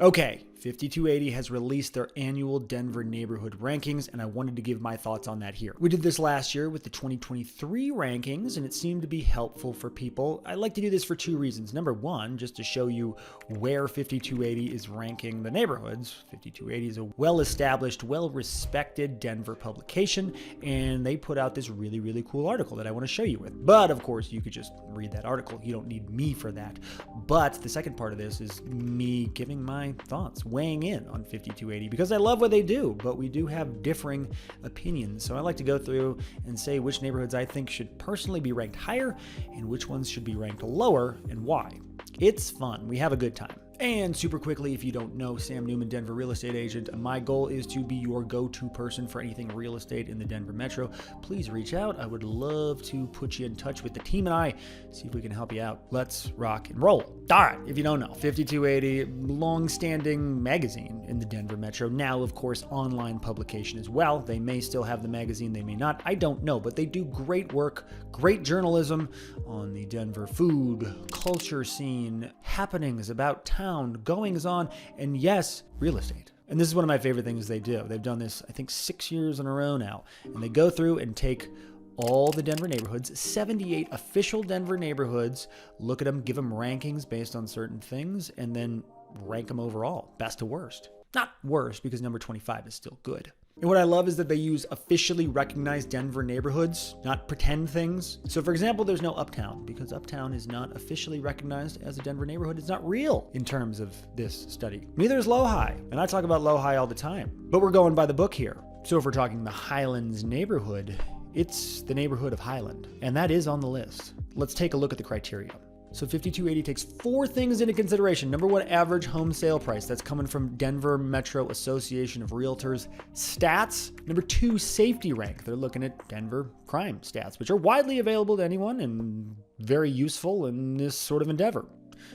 Okay, 5280 has released their annual Denver neighborhood rankings, and I wanted to give my thoughts on that here. We did this last year with the 2023 rankings, and it seemed to be helpful for people. I like to do this for two reasons. Number one, just to show you where 5280 is ranking the neighborhoods. 5280 is a well-established, well-respected Denver publication, and they put out this really, really cool article that I want to show you with. But of course, you could just read that article. You don't need me for that. But the second part of this is me giving my thoughts, weighing in on 5280, because I love what they do, but we do have differing opinions. So I like to go through and say which neighborhoods I think should personally be ranked higher and which ones should be ranked lower and why. It's fun. We have a good time. And super quickly, if you don't know, Sam Newman, Denver real estate agent. My goal is to be your go-to person for anything real estate in the Denver metro. Please reach out. I would love to put you in touch with the team and I, see if we can help you out. Let's rock and roll. All right, if you don't know, 5280, long-standing magazine in the Denver metro. Now, of course, online publication as well. They may still have the magazine, they may not. I don't know, but they do great work, great journalism on the Denver food, culture scene, happenings about town, goings on, and yes, real estate. And this is one of my favorite things they do. They've done this, I think, 6 years in a row now. And they go through and take all the Denver neighborhoods, 78 official Denver neighborhoods, look at them, give them rankings based on certain things, and then rank them overall, best to worst. Not worst, because number 25 is still good. And what I love is that they use officially recognized Denver neighborhoods, not pretend things. So for example, there's no Uptown, because Uptown is not officially recognized as a Denver neighborhood. It's not real in terms of this study. Neither is Low-High, and I talk about Low-High all the time. But we're going by the book here. So if we're talking the Highlands neighborhood, it's the neighborhood of Highland, and that is on the list. Let's take a look at the criteria. So 5280 takes 4 things into consideration. Number one, average home sale price. That's coming from Denver Metro Association of Realtors stats. Number 2, safety rank. They're looking at Denver crime stats, which are widely available to anyone and very useful in this sort of endeavor.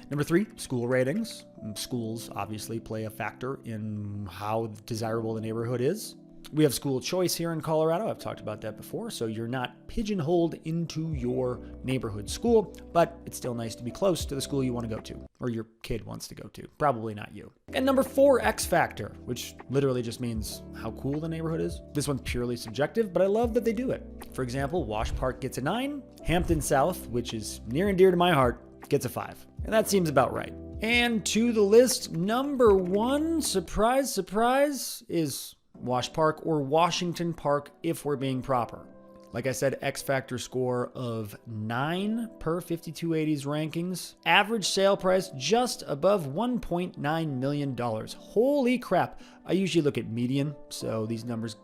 Number 3, school ratings. Schools obviously play a factor in how desirable the neighborhood is. We have school choice here in Colorado. I've talked about that before. So you're not pigeonholed into your neighborhood school, but it's still nice to be close to the school you want to go to, or your kid wants to go to. Probably not you. And number 4, X factor, which literally just means how cool the neighborhood is. This one's purely subjective, but I love that they do it. For example, Wash Park gets a 9. Hampton South, which is near and dear to my heart, gets a 5. And that seems about right. And to the list, number 1, surprise, surprise, is Wash Park, or Washington Park if we're being proper. Like I said, X factor score of 9 per 5280's rankings. Average sale price just above $1.9 million. Holy crap. I usually look at median, so these numbers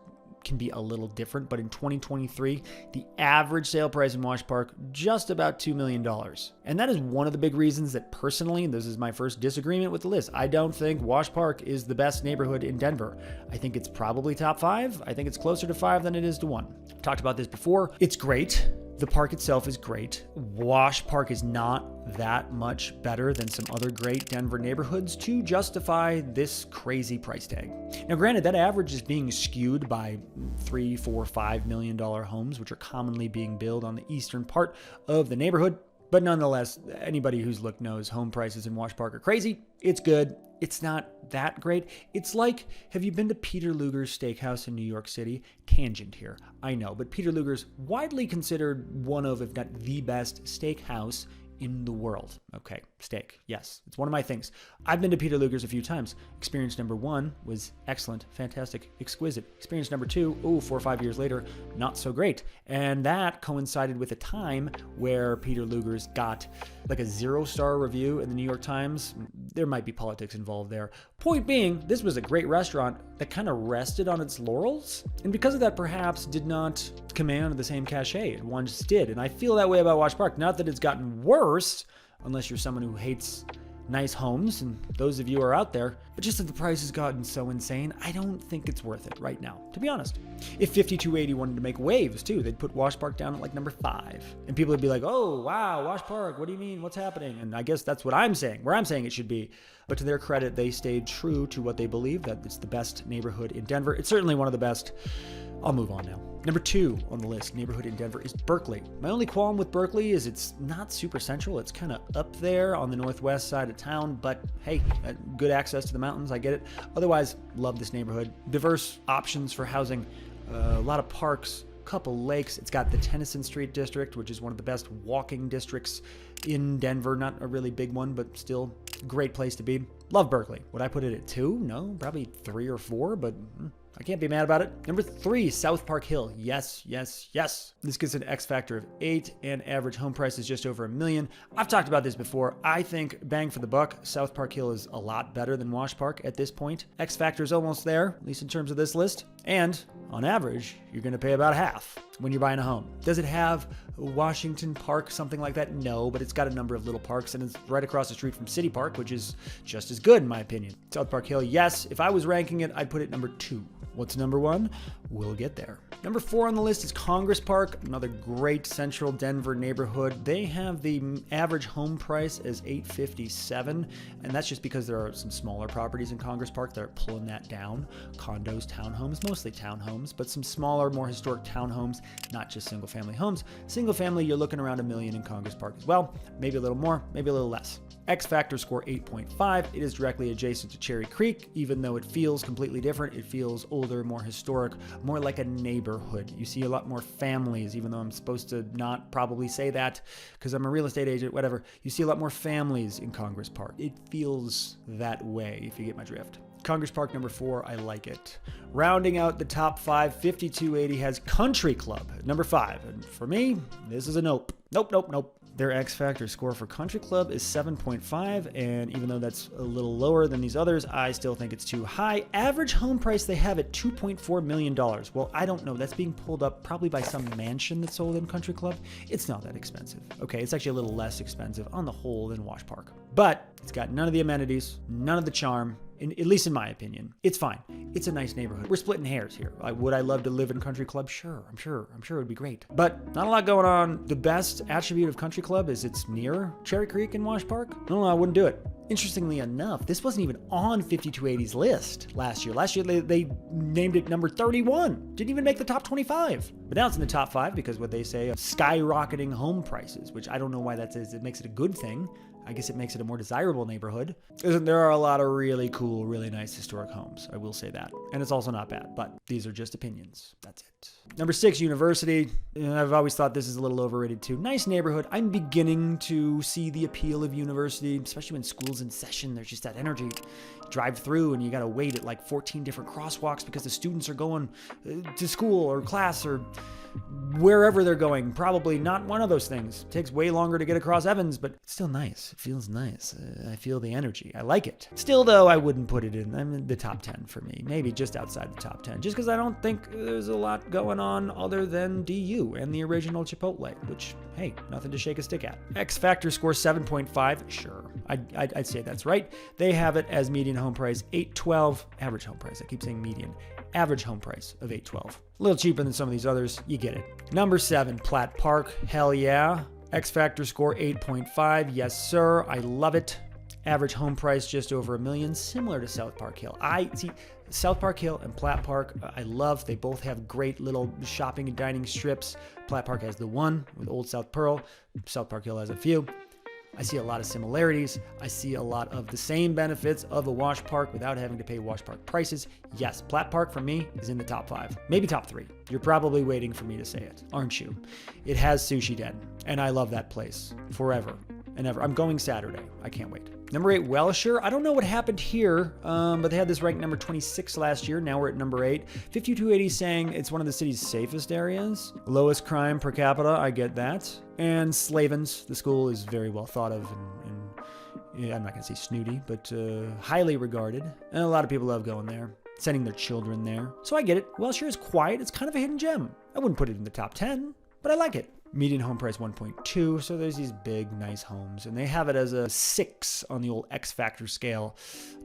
can be a little different, but in 2023, the average sale price in Wash Park, just about $2 million. And that is one of the big reasons that personally, this is my first disagreement with the list, I don't think Wash Park is the best neighborhood in Denver. I think it's probably top 5. I think it's closer to 5 than it is to 1. I've talked about this before. It's great. The park itself is great. Wash Park is not that much better than some other great Denver neighborhoods to justify this crazy price tag. Now, granted, that average is being skewed by $3, $4, $5 million homes, which are commonly being built on the eastern part of the neighborhood. But nonetheless, anybody who's looked knows home prices in Wash Park are crazy. It's good. It's not that great. It's like, have you been to Peter Luger's Steakhouse in New York City? Tangent here, I know, but Peter Luger's widely considered one of, if not the best steakhouse in the world. Okay, steak. Yes, it's one of my things. I've been to Peter Luger's a few times. Experience number 1 was excellent, fantastic, exquisite. Experience number 2, 4 or 5 years later, not so great. And that coincided with a time where Peter Luger's got like a 0-star review in the New York Times. There might be politics involved there. Point being, this was a great restaurant that kind of rested on its laurels, and because of that perhaps did not command the same cachet it once did. And I feel that way about Wash Park. Not that it's gotten worse, unless you're someone who hates nice homes, and those of you are out there, but just that the price has gotten so insane, I don't think it's worth it right now, to be honest. If 5280 wanted to make waves too, they'd put Wash Park down at like number 5, and people would be like, oh wow, Wash Park, what do you mean, what's happening? And I guess that's what I'm saying, where I'm saying it should be. But to their credit, they stayed true to what they believe, that it's the best neighborhood in Denver. It's certainly one of the best I'll move on now. Number 2 on the list, neighborhood in Denver, is Berkeley. My only qualm with Berkeley is it's not super central. It's kind of up there on the northwest side of town, but hey, good access to the mountains. I get it. Otherwise, love this neighborhood. Diverse options for housing, a lot of parks, couple lakes. It's got the Tennyson Street district, which is one of the best walking districts in Denver. Not a really big one, but still great place to be. Love Berkeley. Would I put it at 2? No, probably 3 or 4, but I can't be mad about it. Number 3, South Park Hill. Yes, yes, yes. This gets an X factor of 8 and average home price is just over $1 million. I've talked about this before. I think bang for the buck, South Park Hill is a lot better than Wash Park at this point. X factor is almost there, at least in terms of this list. And on average, you're going to pay about half when you're buying a home. Does it have Washington Park, something like that? No, but it's got a number of little parks, and it's right across the street from City Park, which is just as good in my opinion. South Park Hill, yes. If I was ranking it, I'd put it number 2. What's number 1? We'll get there. Number 4 on the list is Congress Park, another great central Denver neighborhood. They have the average home price as $857, and that's just because there are some smaller properties in Congress Park that are pulling that down. Condos, townhomes, mostly townhomes, but some smaller, more historic townhomes, not just single-family homes. Single-family, you're looking around $1 million in Congress Park as well. Maybe a little more, maybe a little less. X Factor score 8.5. It is directly adjacent to Cherry Creek, even though it feels completely different. It feels older, more historic, more like a neighborhood. You see a lot more families, even though I'm supposed to not probably say that because I'm a real estate agent, whatever. You see a lot more families in Congress Park. It feels that way, if you get my drift. Congress Park, number 4, I like it. Rounding out the top 5, 5280 has Country Club, number 5. And for me, this is a nope. Nope, nope, nope. Their X Factor score for Country Club is 7.5, and even though that's a little lower than these others, I still think it's too high. Average home price they have at $2.4 million. Well, I don't know. That's being pulled up probably by some mansion that's sold in Country Club. It's not that expensive. Okay, it's actually a little less expensive on the whole than Wash Park. But it's got none of the amenities, none of the charm, at least in my opinion. It's fine. It's a nice neighborhood. We're splitting hairs here. Would I love to live in Country Club? Sure, I'm sure it would be great. But not a lot going on. The best attribute of Country Club is it's near Cherry Creek and Wash Park. No, I wouldn't do it. Interestingly enough, this wasn't even on 5280's list last year. Last year, they named it number 31. Didn't even make the top 25. But now it's in the top 5 because what they say of skyrocketing home prices, which I don't know why that is. It makes it a good thing. I guess it makes it a more desirable neighborhood. There are a lot of really cool, really nice historic homes. I will say that. And it's also not bad, but these are just opinions. That's it. Number 6, University. I've always thought this is a little overrated too. Nice neighborhood. I'm beginning to see the appeal of University, especially when school's in session. There's just that energy. You drive through and you got to wait at like 14 different crosswalks because the students are going to school or class or wherever they're going. Probably not one of those things. It takes way longer to get across Evans, but it's still nice. It feels nice. I feel the energy. I like it. Still, though, I wouldn't put it in the top 10 for me. Maybe just outside the top 10. Just because I don't think there's a lot going on other than DU and the original Chipotle, which, hey, nothing to shake a stick at. X Factor score 7.5. Sure. I'd say that's right. They have it as median home price $812. Average home price. I keep saying median. Average home price of $812. A little cheaper than some of these others. You get it. Number 7, Plat Park. Hell yeah. X Factor score 8.5. Yes, sir. I love it. Average home price just over $1 million, similar to South Park Hill. I see South Park Hill and Plat Park, I love. They both have great little shopping and dining strips. Plat Park has the one with Old South Pearl. South Park Hill has a few. I see a lot of similarities. I see a lot of the same benefits of a Wash Park without having to pay Wash Park prices. Yes, Plat Park for me is in the top 5, maybe top 3. You're probably waiting for me to say it, aren't you? It has Sushi Den, and I love that place forever and ever. I'm going Saturday. I can't wait. Number 8, Welsher. I don't know what happened here, but they had this ranked number 26 last year. Now we're at number 8. 5280 saying it's one of the city's safest areas. Lowest crime per capita. I get that. And Slavens. The school is very well thought of and I'm not going to say snooty, but highly regarded. And a lot of people love going there, sending their children there. So I get it. Welsher is quiet. It's kind of a hidden gem. I wouldn't put it in the top 10, but I like it. Median home price 1.2, so there's these big, nice homes. And they have it as a 6 on the old X Factor scale.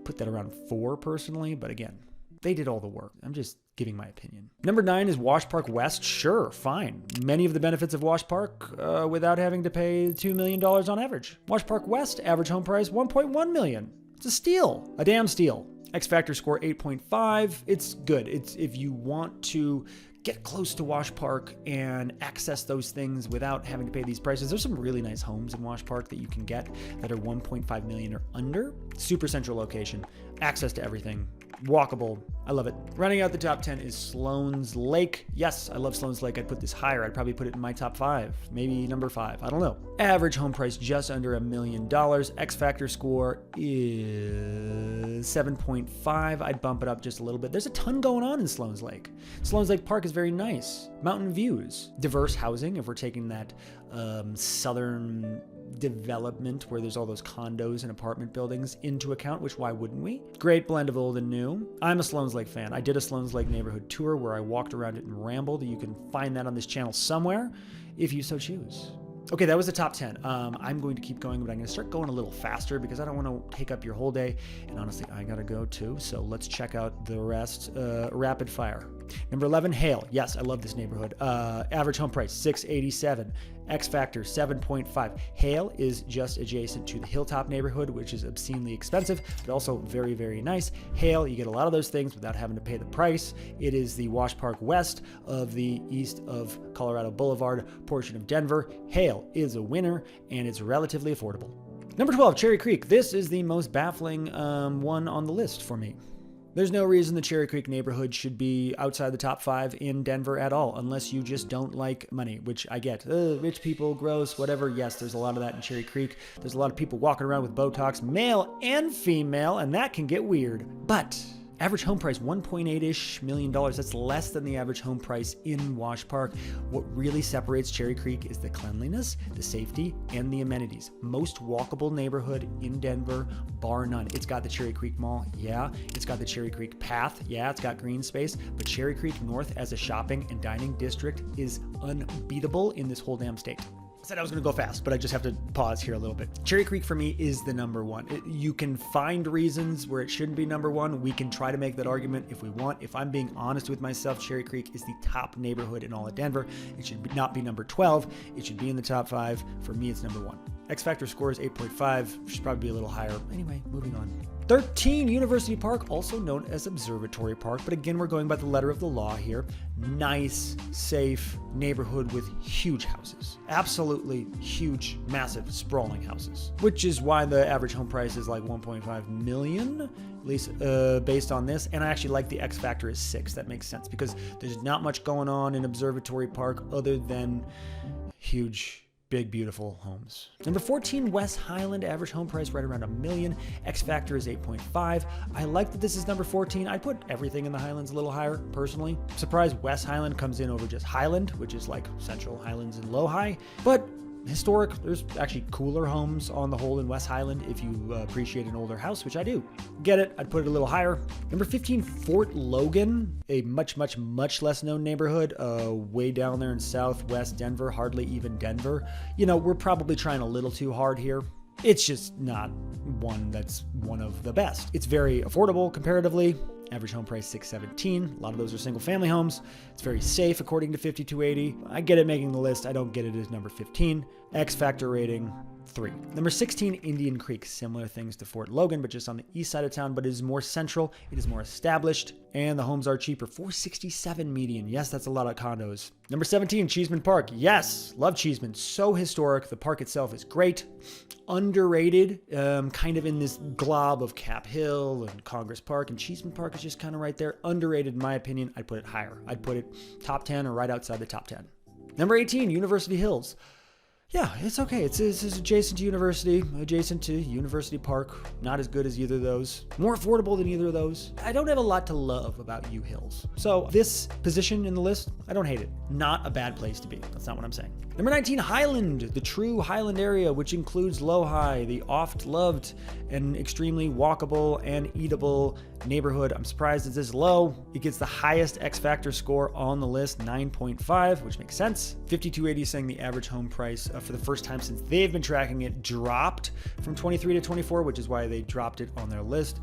Put that around 4 personally, but again, they did all the work. I'm just giving my opinion. Number 9 is Wash Park West. Sure, fine. Many of the benefits of Wash Park without having to pay $2 million on average. Wash Park West, average home price $1.1 million. It's a steal. A damn steal. X Factor score 8.5. It's good. It's if you want to get close to Wash Park and access those things without having to pay these prices. There's some really nice homes in Wash Park that you can get that are 1.5 million or under. Super central location, access to everything, walkable. I love it. Running out the top 10 is Sloan's Lake. Yes, I love Sloan's Lake. I'd put this higher. I'd probably put it in my top 5, maybe number 5. I don't know. Average home price just under $1 million. X Factor score is 7.5. I'd bump it up just a little bit. There's a ton going on in Sloan's Lake. Sloan's Lake Park is very nice. Mountain views, diverse housing. If we're taking that southern development where there's all those condos and apartment buildings into account, which why wouldn't we? Great blend of old and new. I'm a Sloan's Lake fan. I did a Sloan's Lake neighborhood tour where I walked around it and rambled. You can find that on this channel somewhere if you so choose. Okay, that was the top 10. I'm going to keep going, but I'm going to start going a little faster because I don't want to take up your whole day. And honestly, I got to go too. So let's check out the rest rapid fire. Number 11, Hale. Yes, I love this neighborhood. Average home price, $687. X Factor, 7.5. Hale is just adjacent to the Hilltop neighborhood, which is obscenely expensive, but also very, very nice. Hale, you get a lot of those things without having to pay the price. It is the Wash Park west of the east of Colorado Boulevard portion of Denver. Hale is a winner, and it's relatively affordable. Number 12, Cherry Creek. This is the most baffling one on the list for me. There's no reason the Cherry Creek neighborhood should be outside the top 5 in Denver at all, unless you just don't like money, which I get. Rich people, gross, whatever. Yes, there's a lot of that in Cherry Creek. There's a lot of people walking around with Botox, male and female, and that can get weird. But average home price, $1.8-ish million. That's less than the average home price in Wash Park. What really separates Cherry Creek is the cleanliness, the safety, and the amenities. Most walkable neighborhood in Denver, bar none. It's got the Cherry Creek Mall, yeah. It's got the Cherry Creek Path, yeah. It's got green space, but Cherry Creek North as a shopping and dining district is unbeatable in this whole damn state. I said I was going to go fast, but I just have to pause here a little bit. Cherry Creek for me is the number one. You can find reasons where it shouldn't be number one. We can try to make that argument if we want. If I'm being honest with myself, Cherry Creek is the top neighborhood in all of Denver. It should not be number 12. It should be in the top 5. For me, it's number 1. X Factor score is 8.5. Should probably be a little higher. Anyway, moving on. 13, University Park, also known as Observatory Park, but again, we're going by the letter of the law here. Nice, safe neighborhood with huge houses. Absolutely huge, massive, sprawling houses, which is why the average home price is like 1.5 million, at least based on this. And I actually like the X Factor is 6. That makes sense because there's not much going on in Observatory Park other than huge, big, beautiful homes. Number 14, West Highland, average home price right around $1 million. X Factor is 8.5. I like that this is number 14. I put everything in the Highlands a little higher, personally. Surprised West Highland comes in over just Highland, which is like Central Highlands and Low High. But historic, there's actually cooler homes on the whole in West Highland if you appreciate an older house, which I do. Get it, I'd put it a little higher. Number 15, Fort Logan, a much less known neighborhood, way down there in southwest Denver, hardly even Denver. You know, we're probably trying a little too hard here. It's just not one that's one of the best. It's very affordable comparatively. Average home price $617. A lot of those are single family homes. It's very safe according to 5280. I get it making the list. I don't get it as number 15. X Factor rating 3. Number 16, Indian Creek. Similar things to Fort Logan, but just on the east side of town, but it is more central. It is more established, and the homes are cheaper. $467 median. Yes, that's a lot of condos. Number 17, Cheeseman Park. Yes, love Cheeseman. So historic. The park itself is great. Underrated, kind of in this glob of Cap Hill and Congress Park, and Cheeseman Park is just kind of right there. Underrated, in my opinion. I'd put it higher. I'd put it top 10 or right outside the top 10. Number 18, University Hills. Yeah, it's okay. It's adjacent to University, adjacent to University Park. Not as good as either of those. More affordable than either of those. I don't have a lot to love about U Hills. So this position in the list, I don't hate it. Not a bad place to be. That's not what I'm saying. Number 19, Highland, the true Highland area, which includes Low-High, the oft-loved and extremely walkable and eatable neighborhood. I'm surprised it's this low. It gets the highest X Factor score on the list, 9.5, which makes sense. 5280 saying the average home price for the first time since they've been tracking it, dropped from 23 to 24, which is why they dropped it on their list.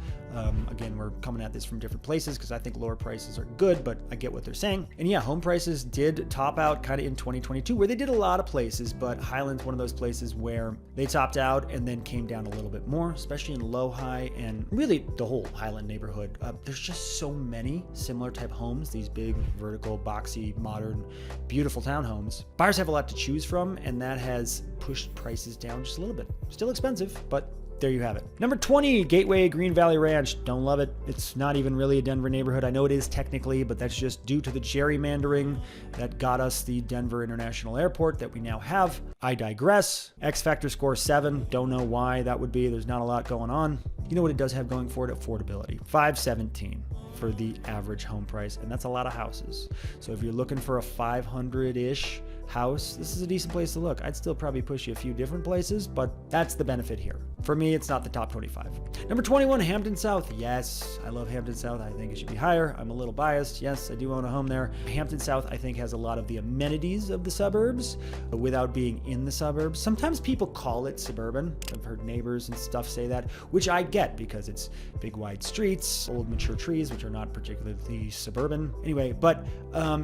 Again, we're coming at this from different places because I think lower prices are good, but I get what they're saying. And yeah, home prices did top out kind of in 2022, where they did a lot of places, but Highland's one of those places where they topped out and then came down a little bit more, especially in low-high and really the whole Highland neighborhood. There's just so many similar type homes, these big, vertical, boxy, modern, beautiful townhomes. Buyers have a lot to choose from, and that has pushed prices down just a little bit. Still expensive, but there you have it. Number 20, Gateway Green Valley Ranch. Don't love it. It's not even really a Denver neighborhood. I know it is technically, but that's just due to the gerrymandering that got us the Denver International Airport that we now have. I digress. X Factor score 7. Don't know why that would be. There's not a lot going on. You know what it does have going for it? Affordability. 517 for the average home price, and that's a lot of houses. So if you're looking for a 500-ish house, this is a decent place to look. I'd still probably push you a few different places, but that's the benefit here. For me, it's not the top 25. Number 21, Hampton South. Yes, I love Hampton South. I think it should be higher. I'm a little biased. Yes, I do own a home there. Hampton South, I think, has a lot of the amenities of the suburbs without being in the suburbs. Sometimes people call it suburban. I've heard neighbors and stuff say that, which I get because it's big wide streets, old mature trees, which are not particularly suburban. Anyway, but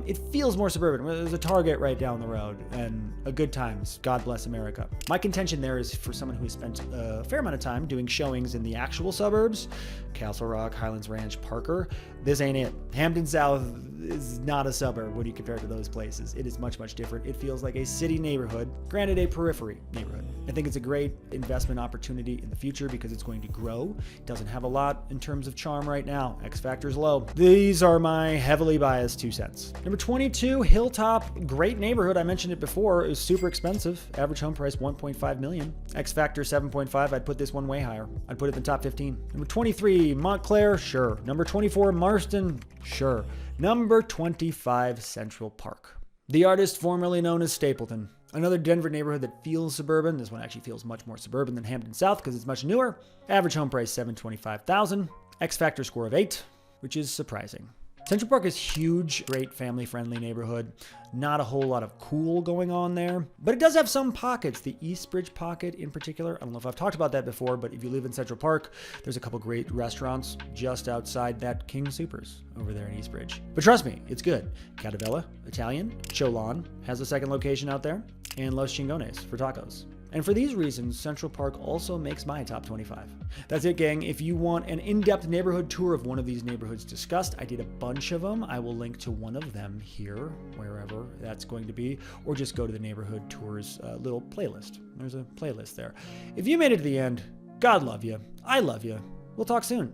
it feels more suburban. There's a Target right down the road and a good times. God bless America. My contention there is for someone who has spent a fair amount of time doing showings in the actual suburbs, Castle Rock, Highlands Ranch, Parker, this ain't it. Hampton South is not a suburb when you compare it to those places. It is much, much different. It feels like a city neighborhood, granted a periphery neighborhood. I think it's a great investment opportunity in the future because it's going to grow. It doesn't have a lot in terms of charm right now. X factor's low. These are my heavily biased 2 cents. Number 22, Hilltop, great neighborhood. I mentioned it before. It was super expensive. Average home price, $1.5 million. X factor, 7.5. I'd put this one way higher. I'd put it in the top 15. Number 23, Montclair, sure. Number 24, Marston, sure. Number 25, Central Park. The artist formerly known as Stapleton. Another Denver neighborhood that feels suburban. This one actually feels much more suburban than Hampton South because it's much newer. Average home price, $725,000. X factor score of 8, which is surprising. Central Park is huge, great family-friendly neighborhood. Not a whole lot of cool going on there, but it does have some pockets. The East Bridge pocket in particular, I don't know if I've talked about that before, but if you live in Central Park, there's a couple great restaurants just outside that King Soopers over there in East Bridge. But trust me, it's good. Catabella, Italian, Cholon has a second location out there, and Los Chingones for tacos. And for these reasons, Central Park also makes my top 25. That's it, gang. If you want an in-depth neighborhood tour of one of these neighborhoods discussed, I did a bunch of them. I will link to one of them here, wherever that's going to be, or just go to the neighborhood tours little playlist. There's a playlist there. If you made it to the end, God love you. I love you. We'll talk soon.